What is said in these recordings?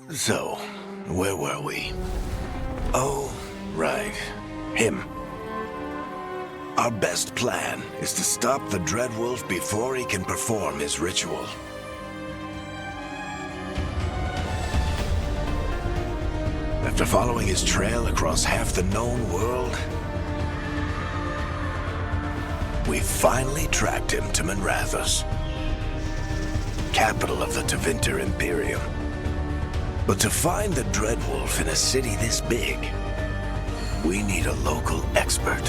So, where were we? Oh, right. Him. Our best plan is to stop the Dreadwolf before he can perform his ritual. After following his trail across half the known world, we finally tracked him to Minrathous, capital of the Tevinter Imperium. But to find the Dreadwolf in a city this big, we need a local expert.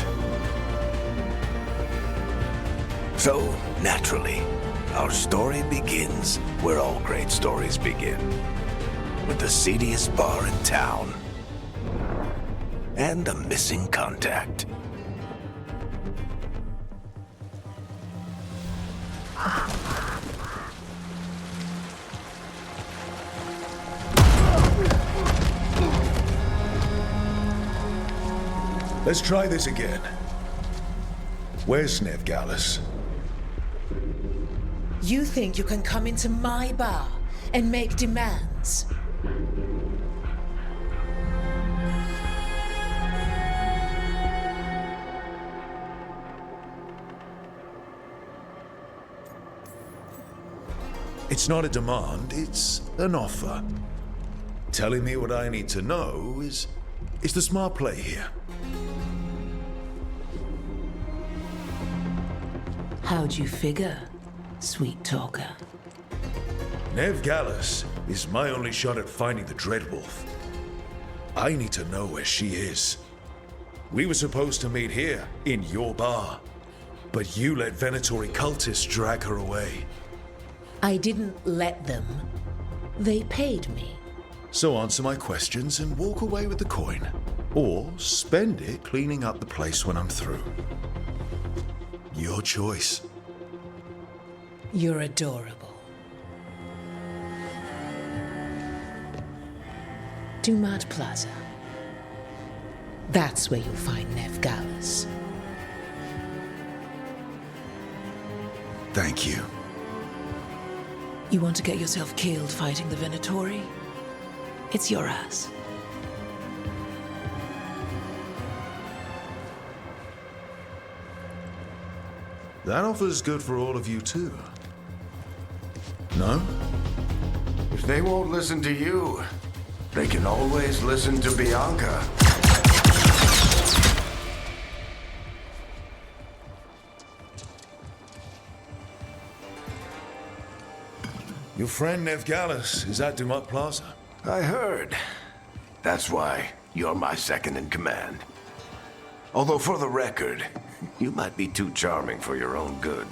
So, naturally, our story begins where all great stories begin, with the seediest bar in town and a missing contact. Let's try this again. Where's Veilguard? You think you can come into my bar and make demands? It's not a demand, it's an offer. Telling me what I need to know is the smart play here. How'd you figure, sweet talker? Veilguard is my only shot at finding the Dreadwolf. I need to know where she is. We were supposed to meet here, in your bar. But you let Venatori cultists drag her away. I didn't let them. They paid me. So answer my questions and walk away with the coin. Or spend it cleaning up the place when I'm through. Your choice. You're adorable. Dumat Plaza. That's where you'll find Veilguard. Thank you. You want to get yourself killed fighting the Venatori? It's your ass. That offer's good for all of you too. No? If they won't listen to you, they can always listen to Bianca. Your friend Veilguard is at Dumat Plaza. I heard. That's why you're my second in command. Although for the record, you might be too charming for your own good.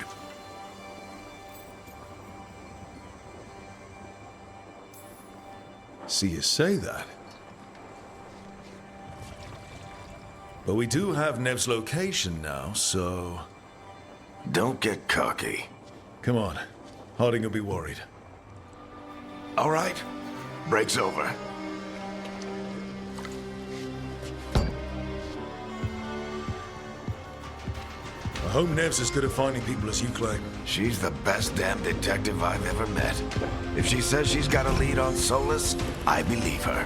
See you say that. But we do have Nev's location now, so... Don't get cocky. Come on. Harding will be worried. All right. Break's over. I hope Nev's as good at finding people as you claim. She's the best damn detective I've ever met. If she says she's got a lead on Solus, I believe her.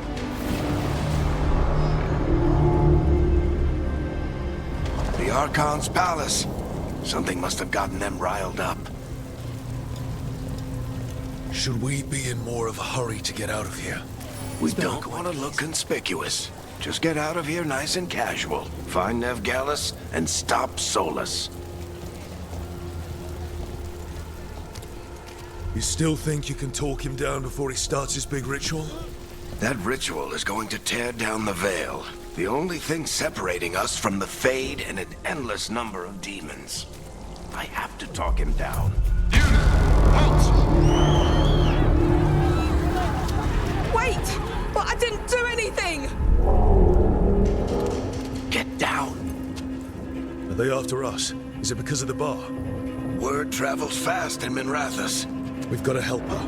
The Archon's palace. Something must have gotten them riled up. Should we be in more of a hurry to get out of here? We don't want to look conspicuous. Just get out of here nice and casual. Find Veilguard and stop Solus. You still think you can talk him down before he starts his big ritual? That ritual is going to tear down the veil. The only thing separating us from the Fade and an endless number of demons. I have to talk him down. Wait! But I didn't do anything! Get down. Are they after us? Is it because of the bar? Word travels fast in Minrathous. We've got to help her.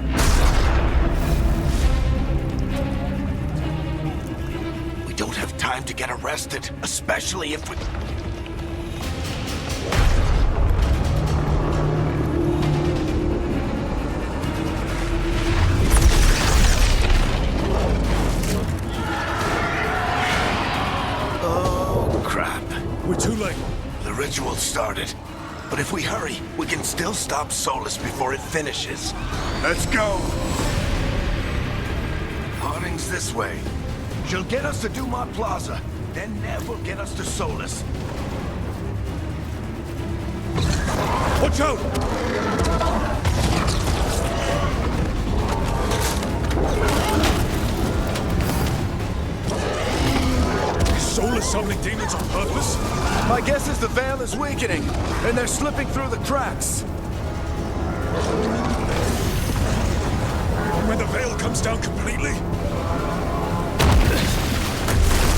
We don't have time to get arrested, especially if we... crap. We're too late. The ritual started. But if we hurry, we can still stop Solus before it finishes. Let's go! Harding's this way. She'll get us to Dumont Plaza. Then Nev will get us to Solus. Watch out! Is Solus summoning demons on purpose? My guess is the veil is weakening, and they're slipping through the cracks. And when the veil comes down completely?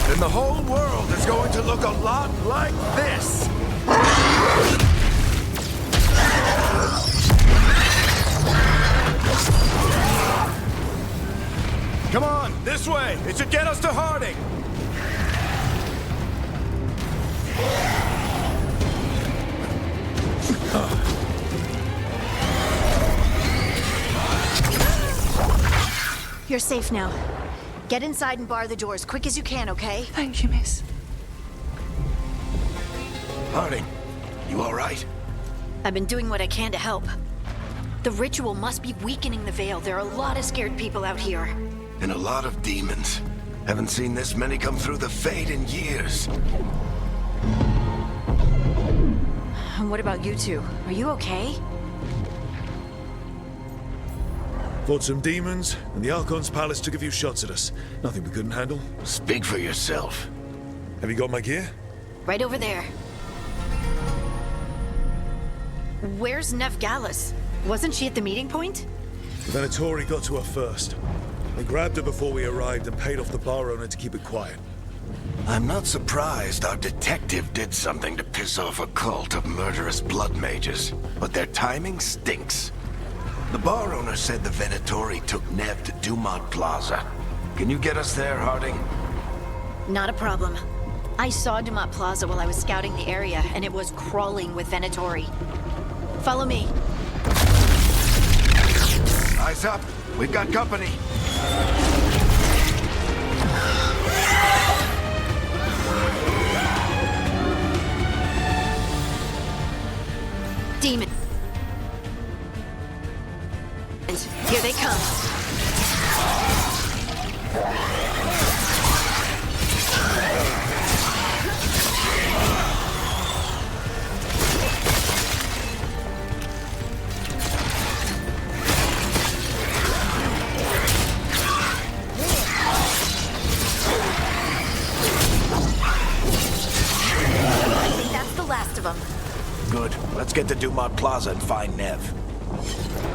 Then the whole world is going to look a lot like this. Come on, this way. It should get us to Harding. You're safe now. Get inside and bar the door as quick as you can, okay? Thank you, miss. Harding, you all right? I've been doing what I can to help. The ritual must be weakening the veil. There are a lot of scared people out here. And a lot of demons. Haven't seen this many come through the Fade in years. And what about you two? Are you okay? Fought some demons, and the Archon's palace took a few shots at us. Nothing we couldn't handle. Speak for yourself. Have you got my gear? Right over there. Where's Nev Gallus? Wasn't she at the meeting point? The Venatori got to her first. They grabbed her before we arrived and paid off the bar owner to keep it quiet. I'm not surprised our detective did something to piss off a cult of murderous blood mages, but their timing stinks. The bar owner said the Venatori took Nev to Dumont Plaza. Can you get us there, Harding? Not a problem. I saw Dumont Plaza while I was scouting the area, and it was crawling with Venatori. Follow me. Eyes up. We've got company. Demon. Here they come. I think that's the last of them. Good. Let's get to Dumont Plaza and find Nev.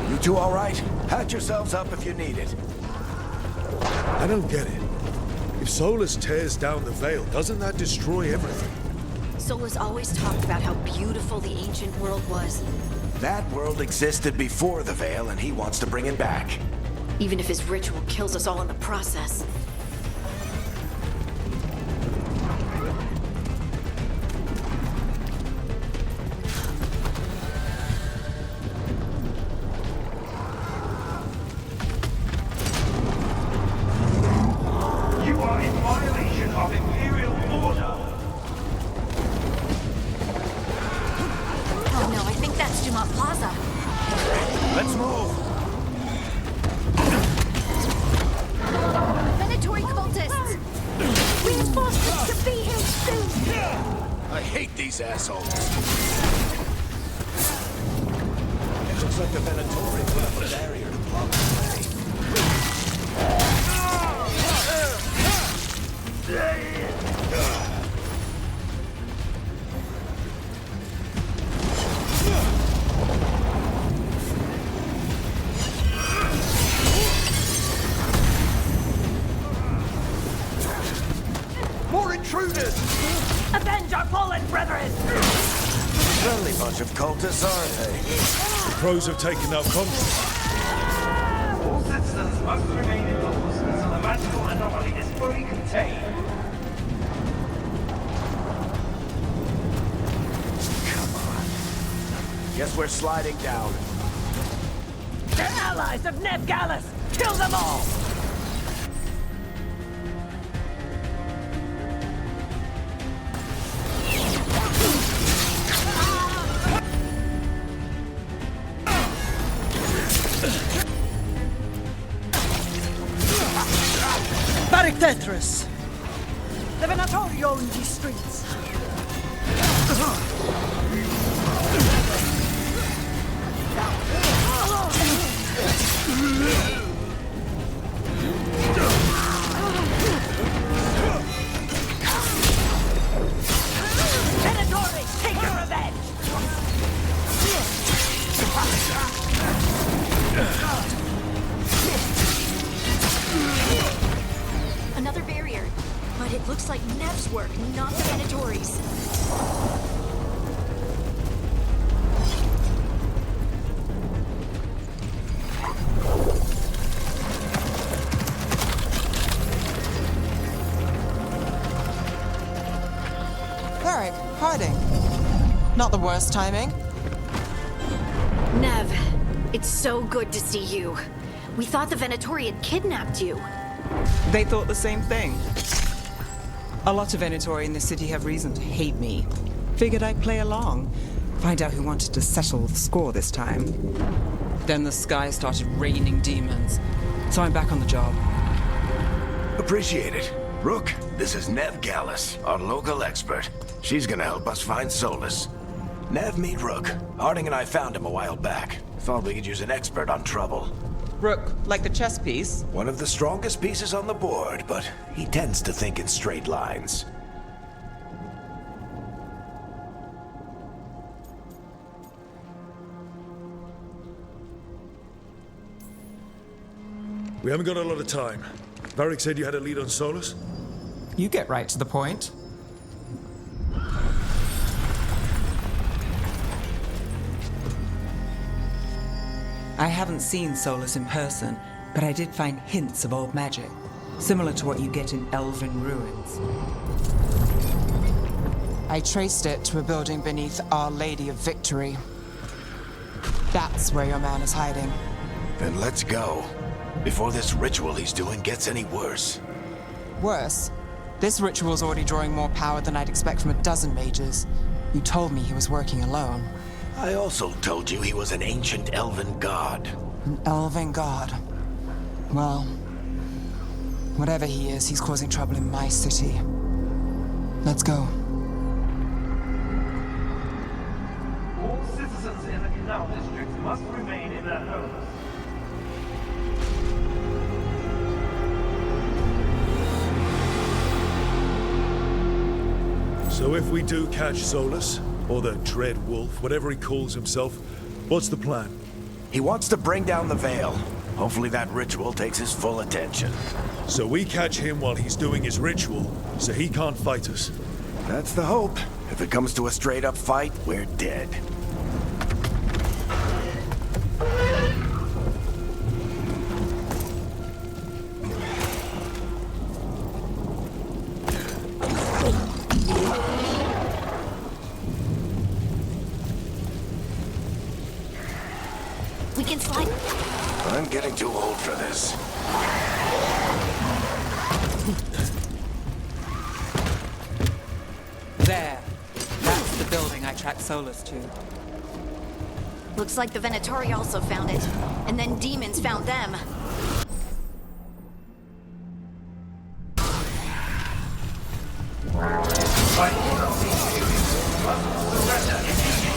You two all right? Patch yourselves up if you need it. I don't get it. If Solus tears down the veil, doesn't that destroy everything? Solus always talked about how beautiful the ancient world was. That world existed before the Veil, and he wants to bring it back. Even if his ritual kills us all in the process. You are in violation of Imperial order. Oh no, I think that's Dumont Plaza. Let's move. Venatori cultists! Reinforcements to be here soon! I hate these assholes. It looks like the Venatori put up a barrier to block the way. More intruders! Avenge our fallen brethren! Friendly bunch of cultists, aren't they? The pros have taken out control. All citizens must remain indoors until the magical anomaly is fully contained. Guess we're sliding down. They're allies of Nev Gallus! Kill them all! work, not the Venatori's. Varric, hiding. Not the worst timing. Nev, it's so good to see you. We thought the Venatori had kidnapped you. They thought the same thing. A lot of Venatori in this city have reason to hate me. Figured I'd play along. Find out who wanted to settle the score this time. Then the sky started raining demons. So I'm back on the job. Appreciate it. Rook, this is Nev Gallus, our local expert. She's gonna help us find Solus. Nev, meet Rook. Harding and I found him a while back. Thought we could use an expert on trouble. Rook, like the chess piece? One of the strongest pieces on the board, but he tends to think in straight lines. We haven't got a lot of time. Varric said you had a lead on Solus? You get right to the point. I haven't seen Solus in person, but I did find hints of old magic, similar to what you get in elven ruins. I traced it to a building beneath Our Lady of Victory. That's where your man is hiding. Then let's go. Before this ritual he's doing gets any worse. Worse, this ritual's already drawing more power than I'd expect from a dozen mages. You told me he was working alone. I also told you he was an ancient elven god. An elven god. Well, whatever he is, he's causing trouble in my city. Let's go. All citizens in the canal district must remain in their homes. So if we do catch Solus, or the Dread Wolf, whatever he calls himself, what's the plan? He wants to bring down the Veil. Hopefully that ritual takes his full attention. So we catch him while he's doing his ritual, so he can't fight us. That's the hope. If it comes to a straight-up fight, we're dead. We can slide. I'm getting too old for this. There. That's the building I tracked Solus to. Looks like the Venatori also found it. And then demons found them. By order of the Imperium, must surrender immediately.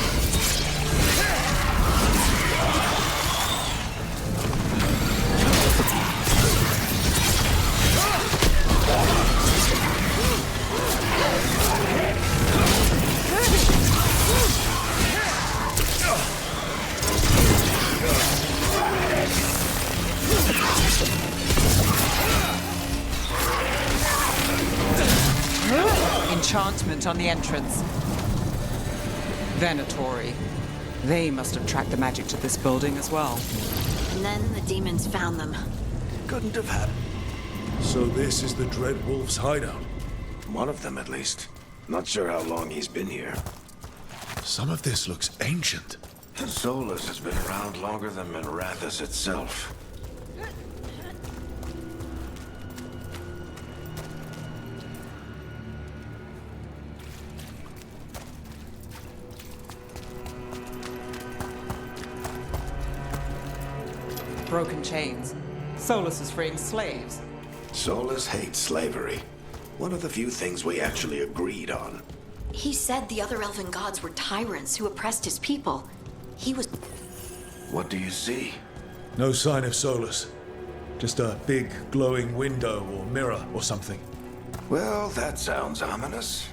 Enchantment on the entrance. Venatori. They must have tracked the magic to this building as well. And then the demons found them. Couldn't have happened. So this is the Dread Wolf's hideout. One of them, at least. Not sure how long he's been here. Some of this looks ancient. Solus has been around longer than Minrathous itself. Broken chains. Solus is freeing slaves. Solus hates slavery. One of the few things we actually agreed on. He said the other elven gods were tyrants who oppressed his people. He was... What do you see? No sign of Solus. Just a big glowing window or mirror or something. Well, that sounds ominous.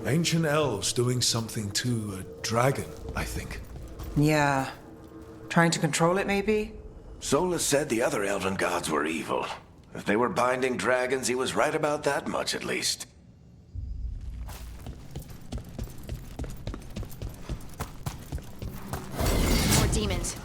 Ancient elves doing something to a dragon, I think. Yeah. Trying to control it, maybe? Solus said the other elven gods were evil. If they were binding dragons, he was right about that much, at least. More demons.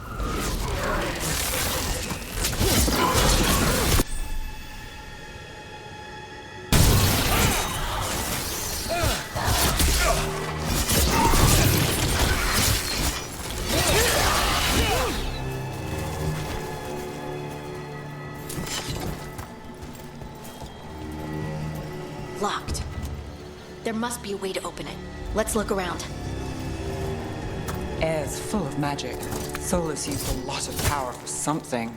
Locked. There must be a way to open it. Let's look around. Air's full of magic. Solus used a lot of power for something.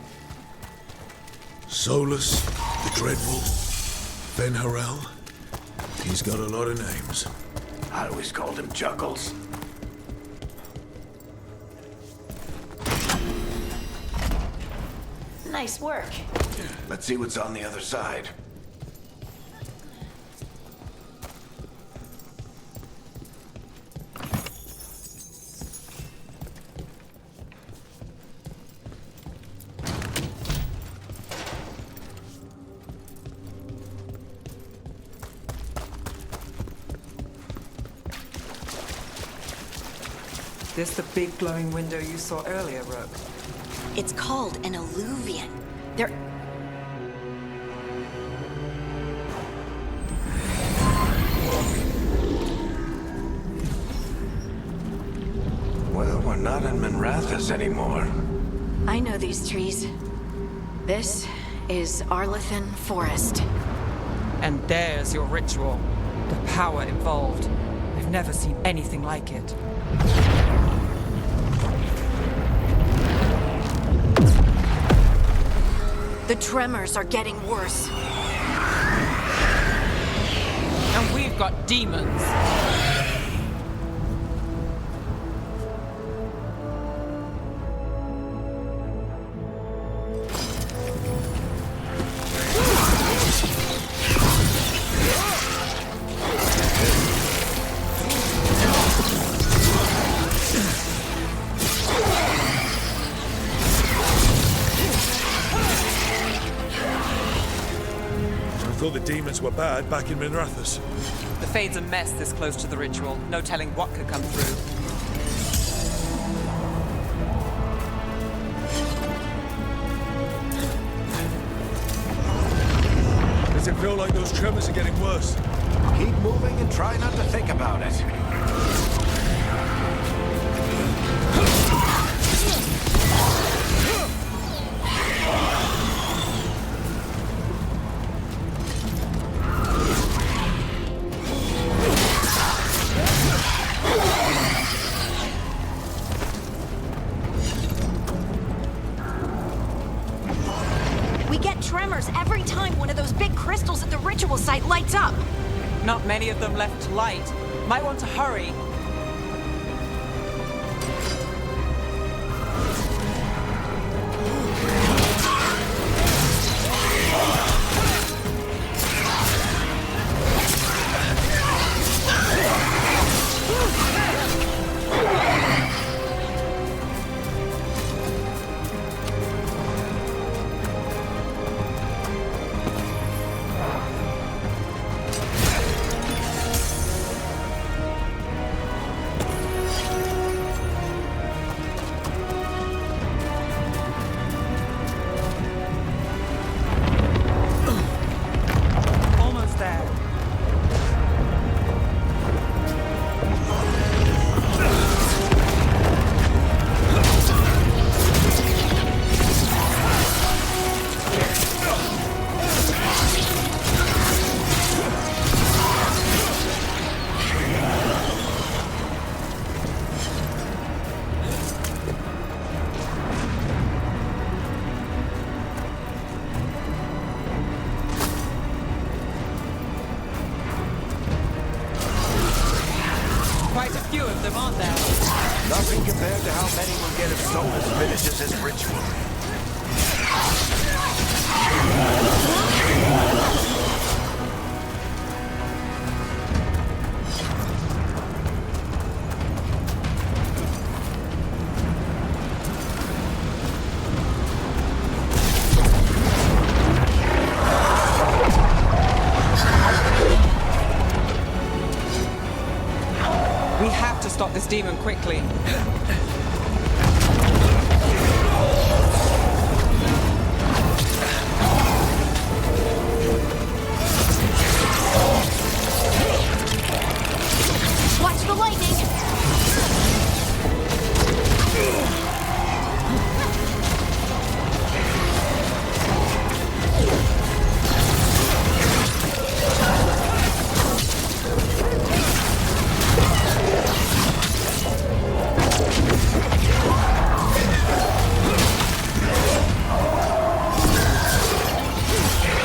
Solus, the Dreadwolf, Ben Harel. He's got a lot of names. I always called him Juggles. Nice work. Let's see what's on the other side. This the big glowing window you saw earlier, Rook? It's called an alluvian. There... Well, we're not in Minrathous anymore. I know these trees. This is Arlethan Forest. And there's your ritual. The power involved. I've never seen anything like it. The tremors are getting worse. And we've got demons. I thought the demons were bad back in Minrathous. The Fade's a mess this close to the ritual. No telling what could come through. Does it feel like those tremors are getting worse? Keep moving and try not to think about it. We get tremors every time one of those big crystals at the ritual site lights up. Not many of them left to light. Might want to hurry. Almost there. Quite a few of them, aren't there? Nothing compared to how many we'll get if Solus finishes his ritual. stop this demon quickly. Watch the lightning!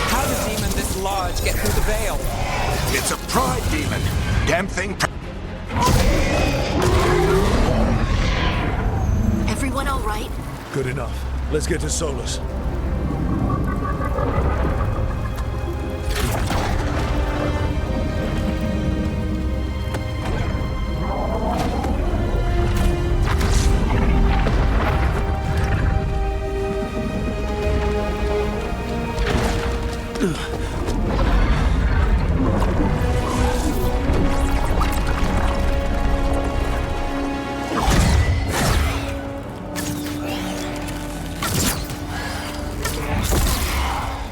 How did a demon this large get through the veil? It's a pride demon. Damn thing. Everyone all right? Good enough. Let's get to Solus.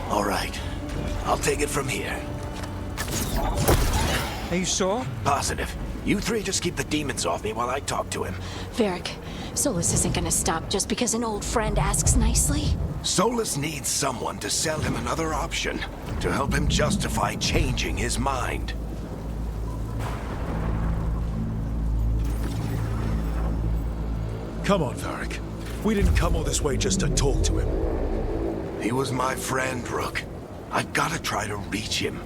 All right. I'll take it from here. Are you sure? Positive. You three just keep the demons off me while I talk to him. Varric, Solus isn't gonna stop just because an old friend asks nicely. Solus needs someone to sell him another option, to help him justify changing his mind. Come on, Varric. We didn't come all this way just to talk to him. He was my friend, Rook. I've gotta try to reach him.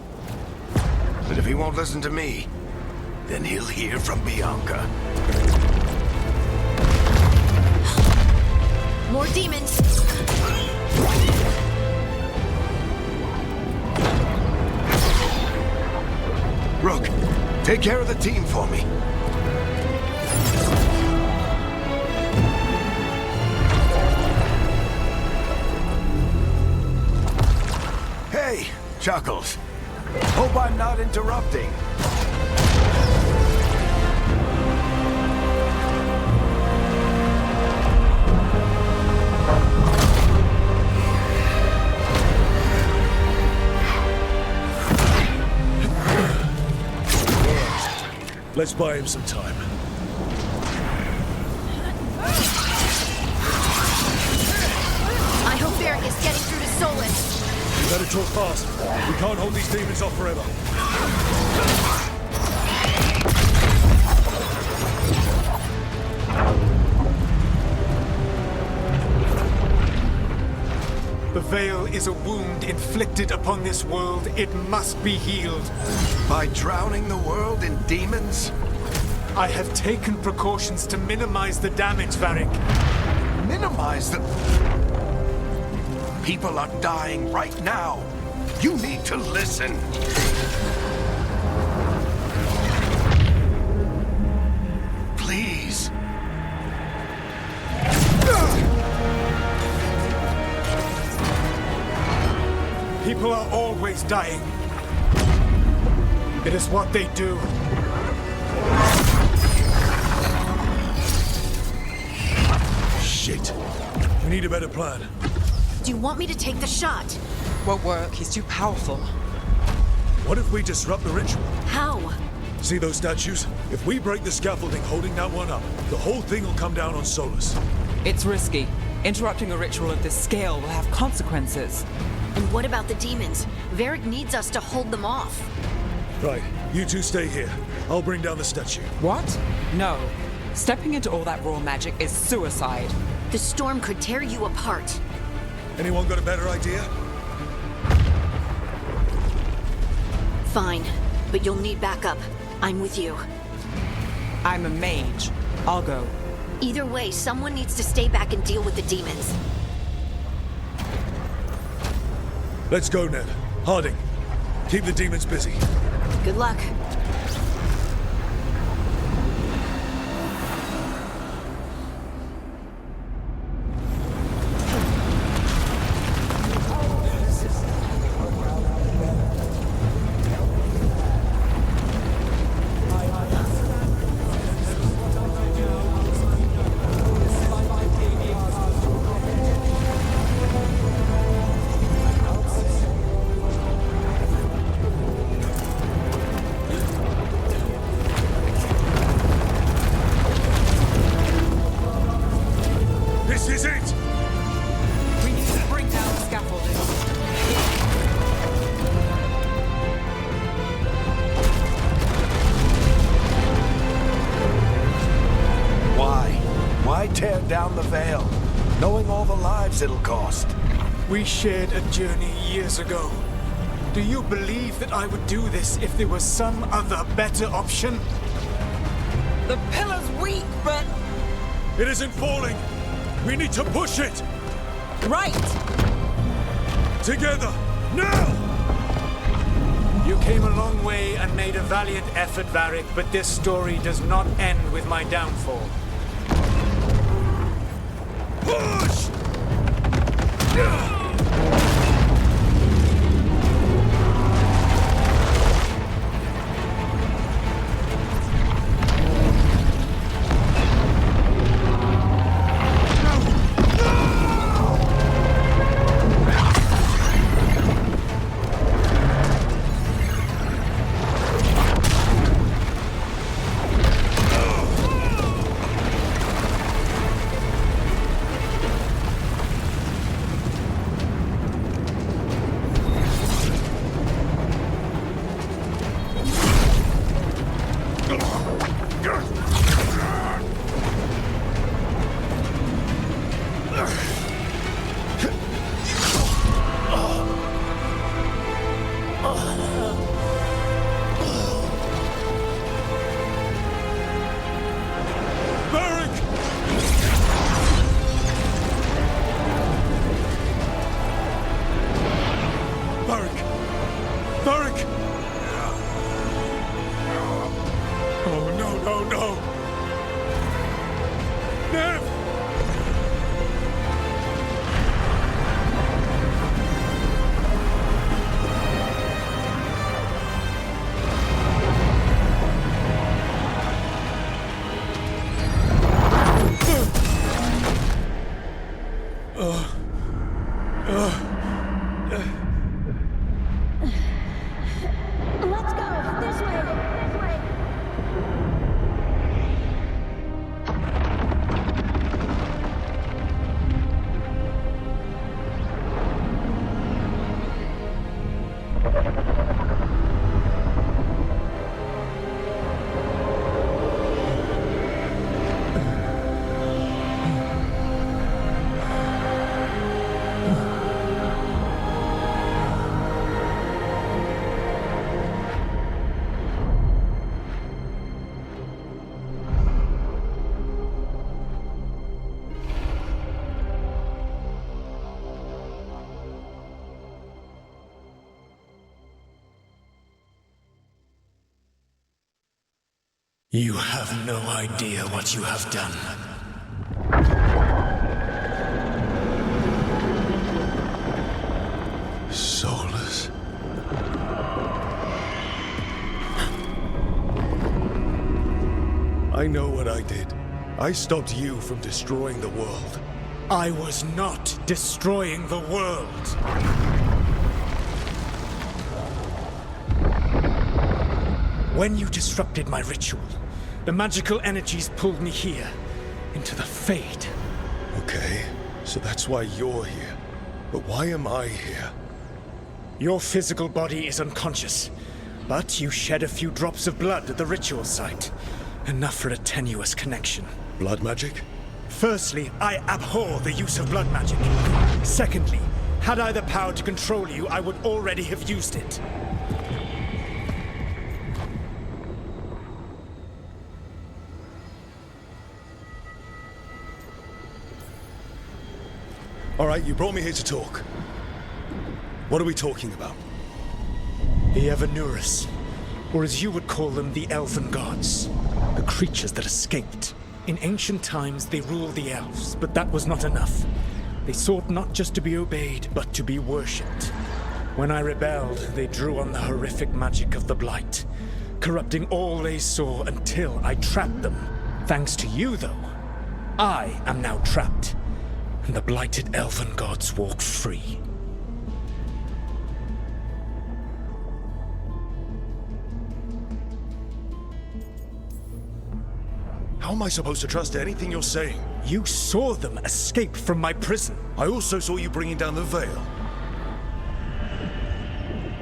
But if he won't listen to me, then he'll hear from Bianca. More demons! Rook, take care of the team for me. Hey, Chuckles. Hope I'm not interrupting. Let's buy him some time. I hope Varric is getting through to Solus. You better talk fast. We can't hold these demons off forever. The veil is a wound inflicted upon this world. It must be healed. By drowning the world in demons? I have taken precautions to minimize the damage, Varric. Minimize the... People are dying right now. You need to listen. Please. People are always dying. It is what they do. Shit. We need a better plan. Do you want me to take the shot? Won't work. He's too powerful. What if we disrupt the ritual? How? See those statues? If we break the scaffolding holding that one up, the whole thing will come down on Solus. It's risky. Interrupting a ritual of this scale will have consequences. And what about the demons? Varric needs us to hold them off. Right, you two stay here. I'll bring down the statue. What? No. Stepping into all that raw magic is suicide. The storm could tear you apart. Anyone got a better idea? Fine, but you'll need backup. I'm with you. I'm a mage. I'll go. Either way, someone needs to stay back and deal with the demons. Let's go, Ned. Harding, keep the demons busy. Good luck. lives it'll cost. We shared a journey years ago. Do you believe that I would do this if there was some other better option? The pillar's weak, but... It isn't falling! We need to push it! Right! Together! Now! You came a long way and made a valiant effort, Varric, but this story does not end with my downfall. Push! Let's go! This way! This way! You have no idea what you have done. Soulless. I know what I did. I stopped you from destroying the world. I was not destroying the world. When you disrupted my ritual, the magical energies pulled me here, into the Fade. Okay, so that's why you're here. But why am I here? Your physical body is unconscious, but you shed a few drops of blood at the ritual site. Enough for a tenuous connection. Blood magic? Firstly, I abhor the use of blood magic. Secondly, had I the power to control you, I would already have used it. All right, you brought me here to talk. What are we talking about? The Evanurus, or as you would call them, the Elven Gods. The creatures that escaped. In ancient times, they ruled the elves, but that was not enough. They sought not just to be obeyed, but to be worshipped. When I rebelled, they drew on the horrific magic of the Blight, corrupting all they saw until I trapped them. Thanks to you, though, I am now trapped, and the blighted Elven Gods walk free. How am I supposed to trust anything you're saying? You saw them escape from my prison. I also saw you bringing down the Veil.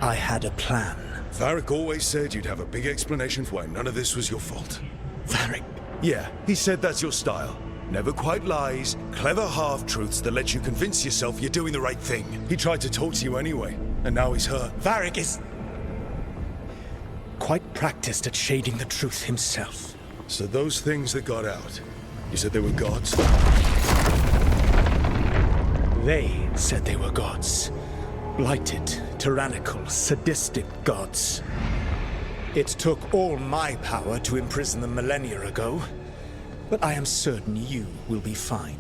I had a plan. Varric always said you'd have a big explanation for why none of this was your fault. Varric, Yeah, he said that's your style. Never quite lies, clever half-truths that let you convince yourself you're doing the right thing. He tried to talk to you anyway, and now he's hurt. Varric is quite practiced at shading the truth himself. So those things that got out, you said they were gods? They said they were gods. Blighted, tyrannical, sadistic gods. It took all my power to imprison them millennia ago, but I am certain you will be fine.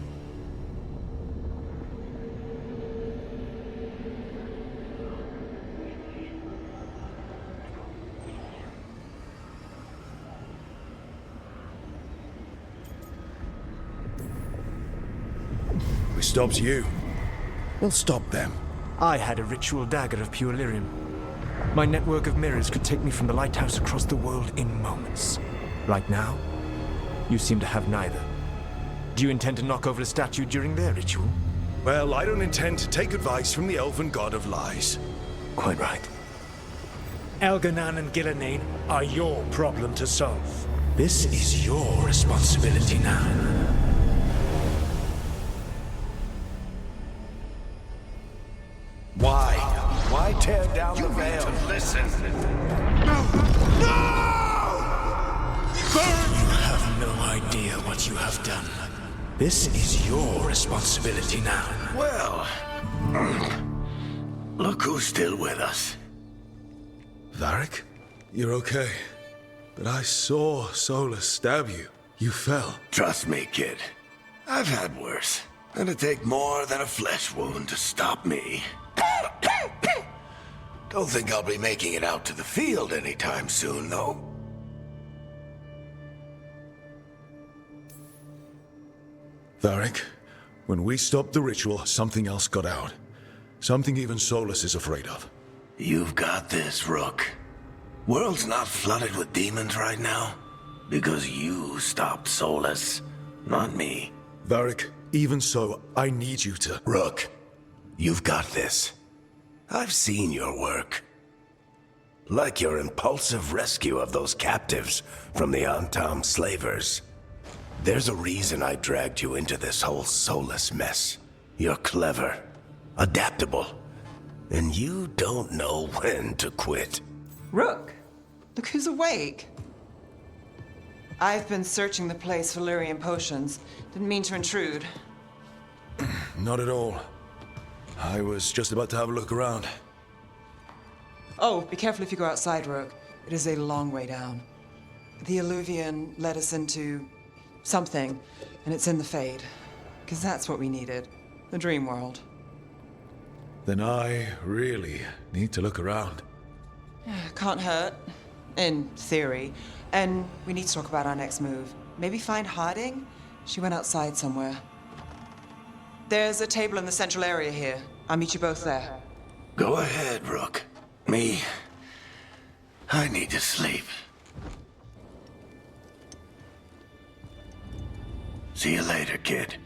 We stopped you. We'll stop them. I had a ritual dagger of pure lyrium. My network of mirrors could take me from the lighthouse across the world in moments. Right now, you seem to have neither. Do you intend to knock over a statue during their ritual? Well, I don't intend to take advice from the elven god of lies. Quite right. Elganan and Gillenane are your problem to solve. This is your responsibility now. Why? Why tear down the veil? Listen. You have no idea what you have done. This is your responsibility now. Well, look who's still with us. Varric? You're okay. But I saw Solus stab you. You fell. Trust me, kid. I've had worse. It'd take more than a flesh wound to stop me. Don't think I'll be making it out to the field anytime soon, though. Varric, when we stopped the ritual, something else got out. Something even Solus is afraid of. You've got this, Rook. World's not flooded with demons right now. Because you stopped Solus, not me. Varric, even so, I need you to... Rook, you've got this. I've seen your work. Like your impulsive rescue of those captives from the Antam slavers. There's a reason I dragged you into this whole Solus mess. You're clever, adaptable, and you don't know when to quit. Rook, look who's awake. I've been searching the place for lyrium potions. Didn't mean to intrude. Not at all. I was just about to have a look around. Oh, be careful if you go outside, Rook. It is a long way down. The Alluvian led us into something, and it's in the Fade. Because that's what we needed. The dream world. Then I really need to look around. Can't hurt. In theory. And we need to talk about our next move. Maybe find Harding? She went outside somewhere. There's a table in the central area here. I'll meet you both there. Go ahead, Rook. I need to sleep. See you later, kid.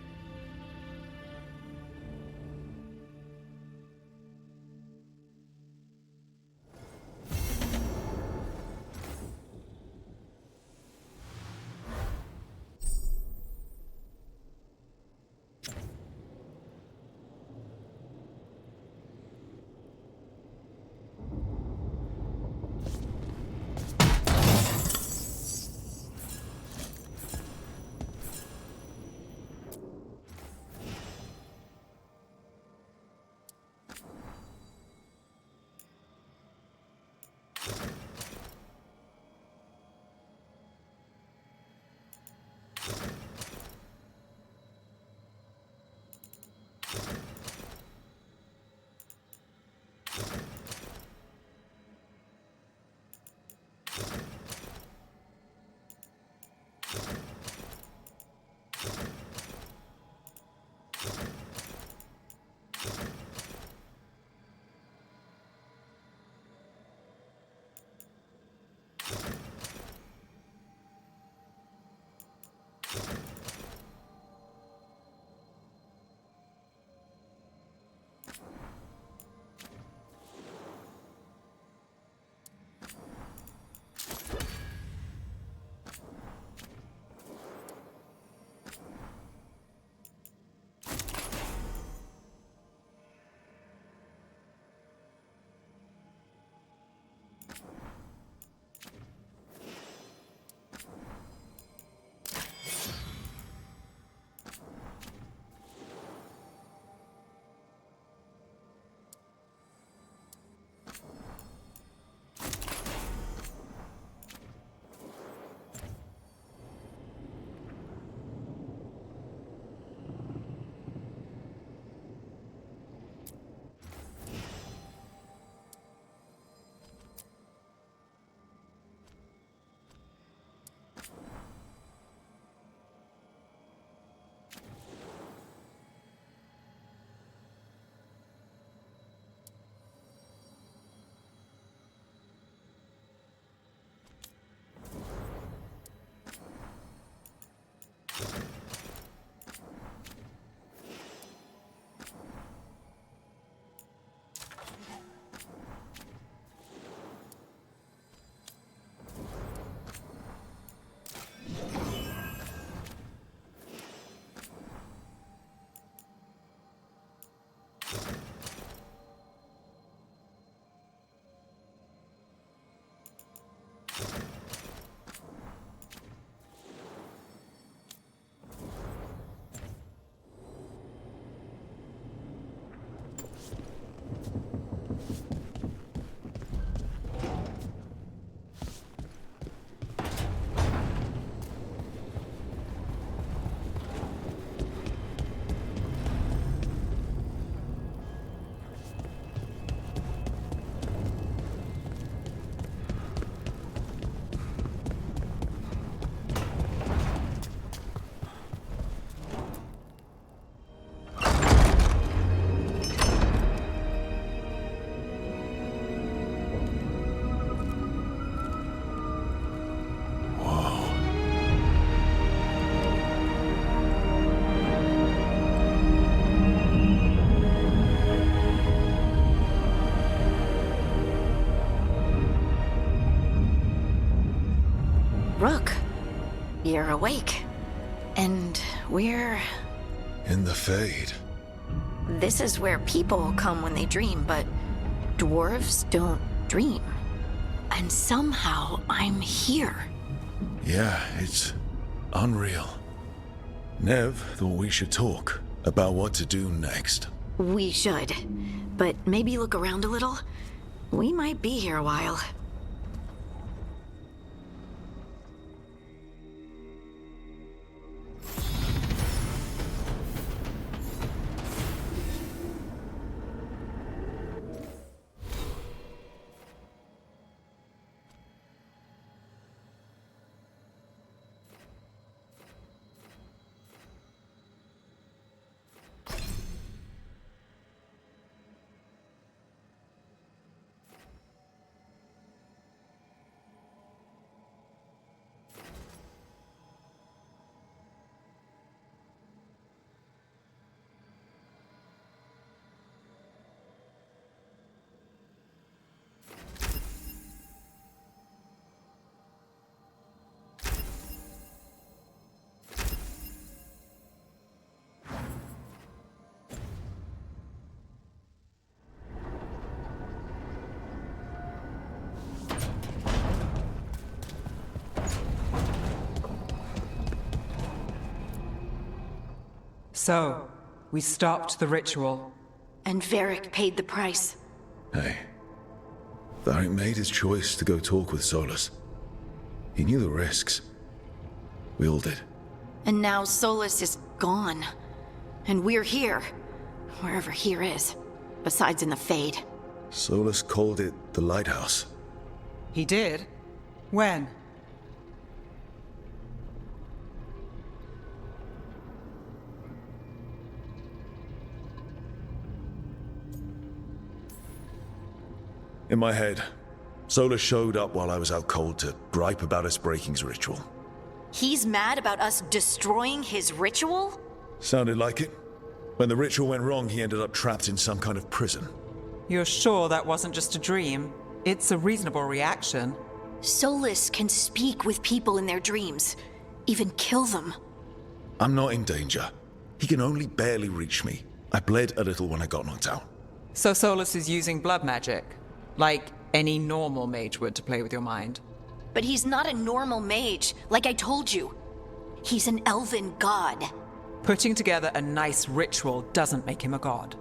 You're awake. And we're... In the Fade. This is where people come when they dream, but dwarves don't dream. And somehow I'm here. Yeah, it's unreal. Nev thought we should talk about what to do next. We should. But maybe look around a little. We might be here a while. So, we stopped the ritual. And Varric paid the price. Hey. Varric made his choice to go talk with Solus. He knew the risks. We all did. And now Solus is gone. And we're here. Wherever here is. Besides in the Fade. Solus called it the Lighthouse. He did? When? In my head, Solus showed up while I was out cold to gripe about us breaking his ritual. He's mad about us destroying his ritual? Sounded like it. When the ritual went wrong, he ended up trapped in some kind of prison. You're sure that wasn't just a dream? It's a reasonable reaction. Solus can speak with people in their dreams. Even kill them. I'm not in danger. He can only barely reach me. I bled a little when I got knocked out. So Solus is using blood magic? Like any normal mage would to play with your mind? But he's not a normal mage, like I told you. He's an elven god. Putting together a nice ritual doesn't make him a god.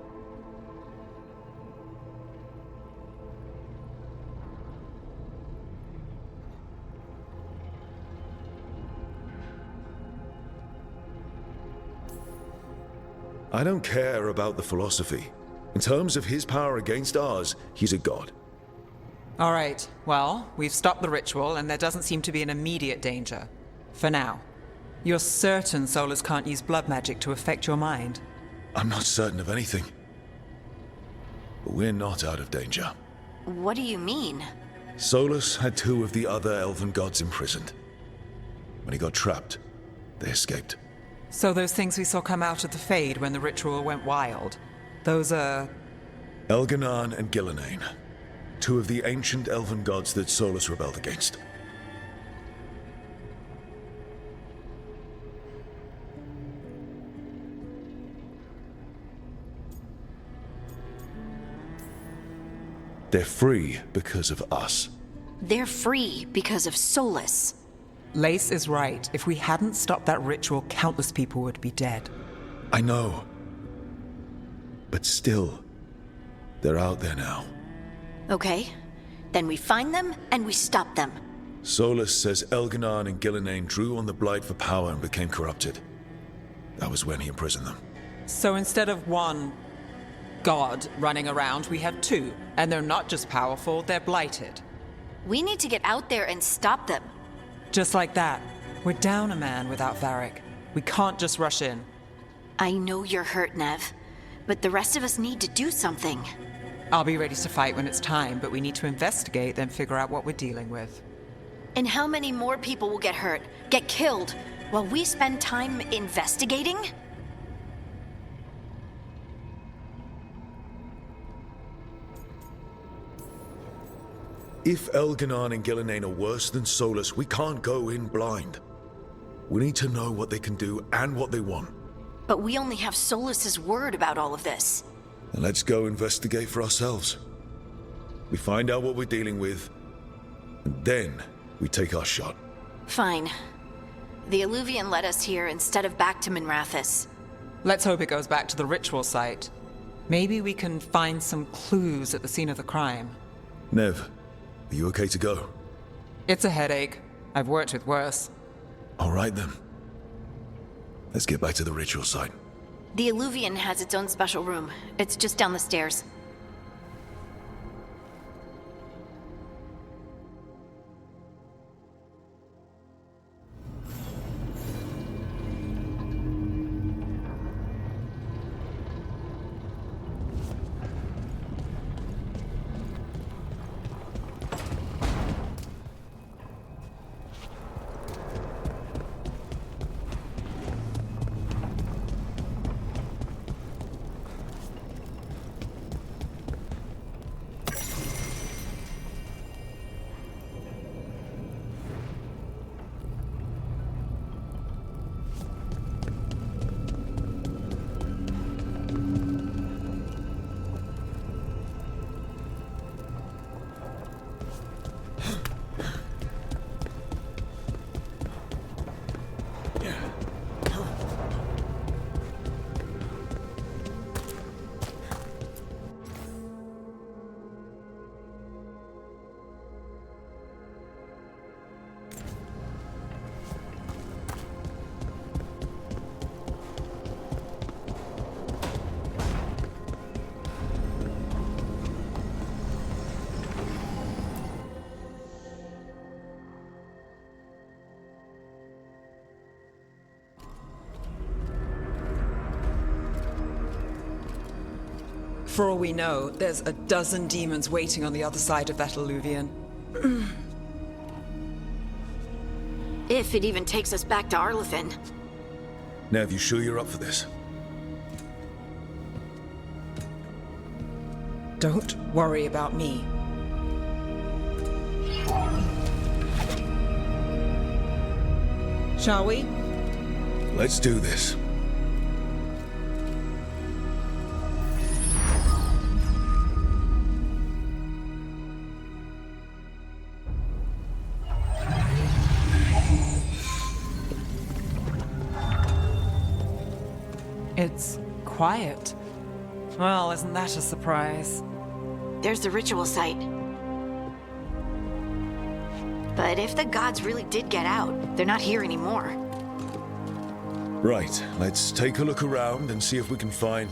I don't care about the philosophy. In terms of his power against ours, he's a god. All right, well, we've stopped the ritual and there doesn't seem to be an immediate danger. For now. You're certain Solus can't use blood magic to affect your mind? I'm not certain of anything. But we're not out of danger. What do you mean? Solus had two of the other elven gods imprisoned. When he got trapped, they escaped. So those things we saw come out of the Fade when the ritual went wild, those are... Elganan and Gillenane. Two of the ancient elven gods that Solus rebelled against. They're free because of us. They're free because of Solus. Lace is right. If we hadn't stopped that ritual, countless people would be dead. I know. But still, they're out there now. Okay. Then we find them and we stop them. Solus says Elganan and Gillenane drew on the Blight for power and became corrupted. That was when he imprisoned them. So instead of one god running around, we have two. And they're not just powerful, they're blighted. We need to get out there and stop them. Just like that. We're down a man without Varric. We can't just rush in. I know you're hurt, Nev. But the rest of us need to do something. I'll be ready to fight when it's time, but we need to investigate, then figure out what we're dealing with. And how many more people will get hurt, get killed, while we spend time investigating? If Elganan and Gillenane are worse than Solus, we can't go in blind. We need to know what they can do and what they want. But we only have Solus's word about all of this. And let's go investigate for ourselves. We find out what we're dealing with, and then we take our shot. Fine. The Illuvian led us here instead of back to Minrathous. Let's hope it goes back to the ritual site. Maybe we can find some clues at the scene of the crime. Nev, are you okay to go? It's a headache. I've worked with worse. All right then. Let's get back to the ritual site. The Illuvian has its own special room. It's just down the stairs. For all we know, there's a dozen demons waiting on the other side of that Illuvian. If it even takes us back to Arlethan. Nev, you sure you're up for this? Don't worry about me. Shall we? Let's do this. It's quiet. Well, isn't that a surprise? There's the ritual site. But if the gods really did get out, they're not here anymore. Right, let's take a look around and see if we can find...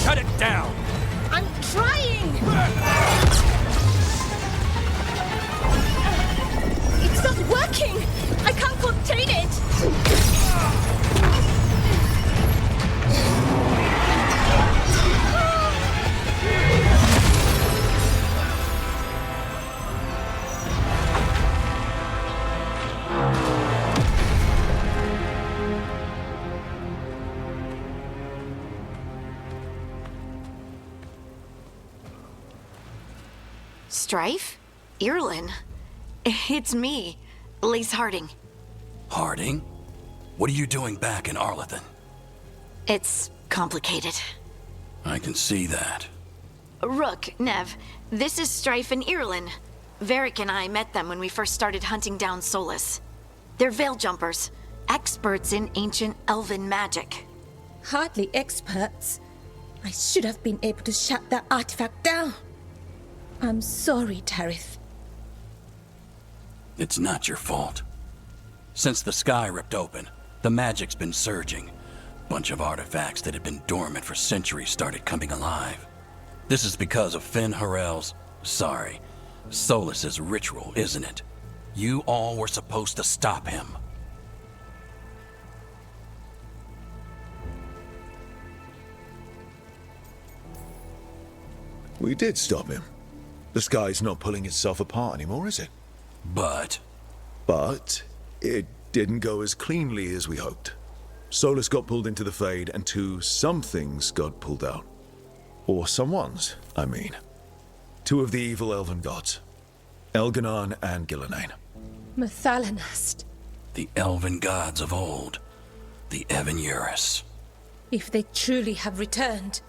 Shut it down! I'm trying! It's not working! I can't contain it! Strife? Irlin? It's me, Lace Harding. Harding? What are you doing back in Arlethan? It's complicated. I can see that. Rook, Nev, this is Strife and Irlin. Varric and I met them when we first started hunting down Solus. They're veil jumpers, experts in ancient elven magic. Hardly experts. I should have been able to shut that artifact down. I'm sorry, Tarith. It's not your fault. Since the sky ripped open, the magic's been surging. Bunch of artifacts that had been dormant for centuries started coming alive. This is because of Finn Harel's... Solus's ritual, isn't it? You all were supposed to stop him. We did stop him. The sky's not pulling itself apart anymore, is it? But But it didn't go as cleanly as we hoped. Solus got pulled into the Fade, and some things got pulled out. Or someone's, I mean. Two of the evil elven gods. Elganon and Gillenane. Mathalanast. the elven gods of old, the Evan-Eurus. If they truly have returned,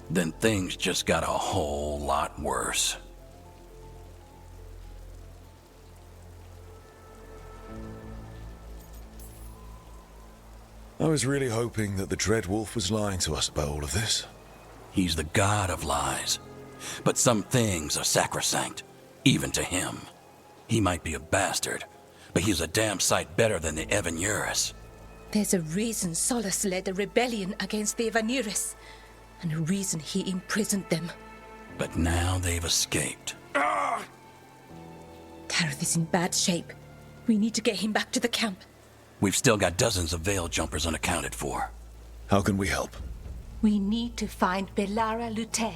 Then things just got a whole lot worse. I was really hoping that the Dread Wolf was lying to us about all of this. He's the god of lies. But some things are sacrosanct, even to him. He might be a bastard, but he's a damn sight better than the Evan-Eurus. there's a reason Solus led a rebellion against the Evan-Eurus, and a reason he imprisoned them. But now they've escaped. Tareth is in bad shape. We need to get him back to the camp. We've still got dozens of veil jumpers unaccounted for. How can we help? We need to find Belara Lute.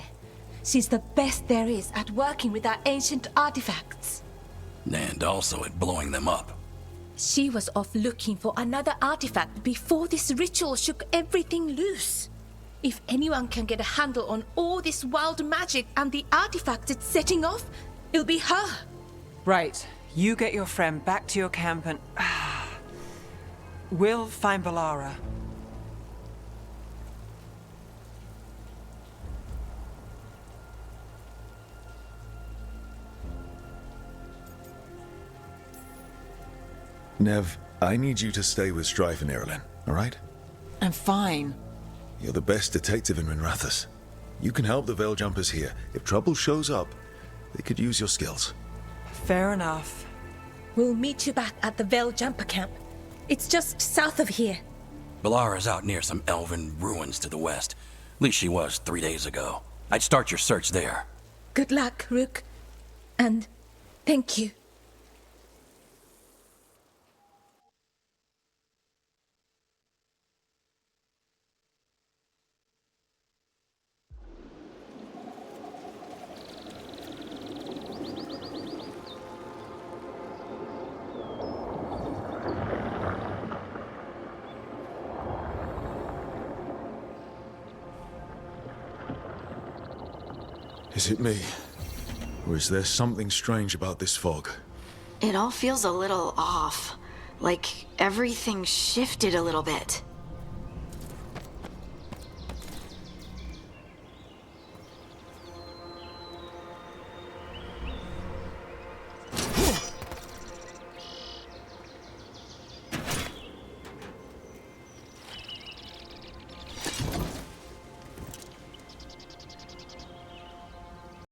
She's the best there is at working with our ancient artifacts. And also at blowing them up. She was off looking for another artifact before this ritual shook everything loose. If anyone can get a handle on all this wild magic and the artifacts it's setting off, it'll be her. Right. You get your friend back to your camp and... we'll find Belara. Nev, I need you to stay with Strife and Irulan, all right? I'm fine. You're the best detective in Minrathous. You can help the Veil Jumpers here. If trouble shows up, they could use your skills. Fair enough. We'll meet you back at the Veil Jumper camp. It's just south of here. Belara's out near some elven ruins to the west. At least she was 3 days ago. I'd start your search there. Good luck, Rook. And thank you. Is it me? Or is there something strange about this fog? It all feels a little off. Like everything shifted a little bit.